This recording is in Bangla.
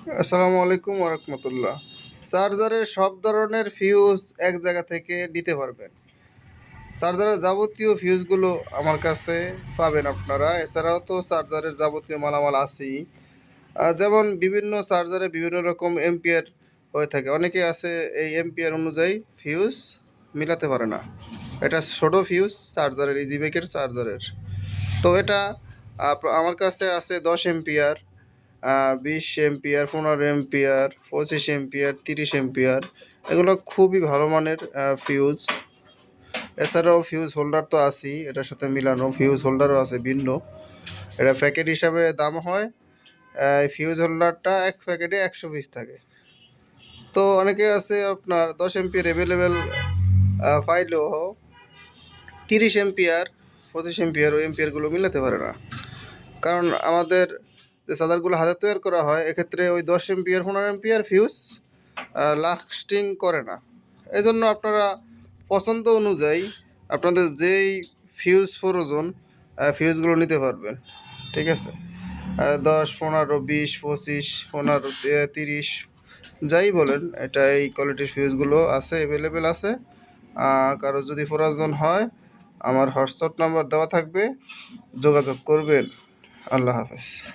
আসসালামু আলাইকুম ওরহমতুল্লাহ। চার্জারের সব ধরনের ফিউজ এক জায়গা থেকে নিতে পারবেন। চার্জারের যাবতীয় ফিউজগুলো আমার কাছে পাবেন আপনারা। এছাড়াও তো চার্জারের যাবতীয় মালামাল আছেই। যেমন বিভিন্ন চার্জারে বিভিন্ন রকম এম্পিয়ার হয়ে থাকে। অনেকে আছে এই এম্পিয়ার অনুযায়ী ফিউজ মিলাতে পারে না। এটা ছোটো ফিউজ চার্জারের, ইজিবেকের চার্জারের। তো এটা আমার কাছে আছে 10 ampere, 20 ampere, 15 ampere, 25 ampere, 30 ampere. এগুলো খুবই ভালো মানের ফিউজ। এছাড়াও ফিউজ হোল্ডার তো আছেই, এটার সাথে মিলানো ফিউজ হোল্ডারও আছে ভিন্ন। এটা প্যাকেট হিসাবে দাম হয়। এই ফিউজ হোল্ডারটা এক প্যাকেটে 100 পিস থাকে। তো অনেকে আছে আপনার 10 এম্পিয়ার অ্যাভেলেবেল পাইলেও 30 এম্পিয়ার, 25 এম্পিয়ার ওই এম্পিয়ারগুলো মিলাতে পারে না। কারণ আমাদের যে চার্জারগুলো হাতে তৈরি করা হয় এক্ষেত্রে ওই 10 এম্পিয়ার, 15 এম্পিয়ার ফিউজ লাস্টিং করে না। এই জন্য আপনারা পছন্দ অনুযায়ী আপনাদের যেই ফিউজ প্রয়োজন ফিউজগুলো নিতে পারবেন। ঠিক আছে, 10, 15, 20, 25, 15, 30 যাই বলেন, এটা এই কোয়ালিটির ফিউজগুলো আছে, অ্যাভেলেবেল আছে। কারো যদি প্রয়োজন হয় আমার হোয়াটসঅ্যাপ নাম্বার দেওয়া থাকবে, যোগাযোগ করবেন। আল্লাহ হাফেজ।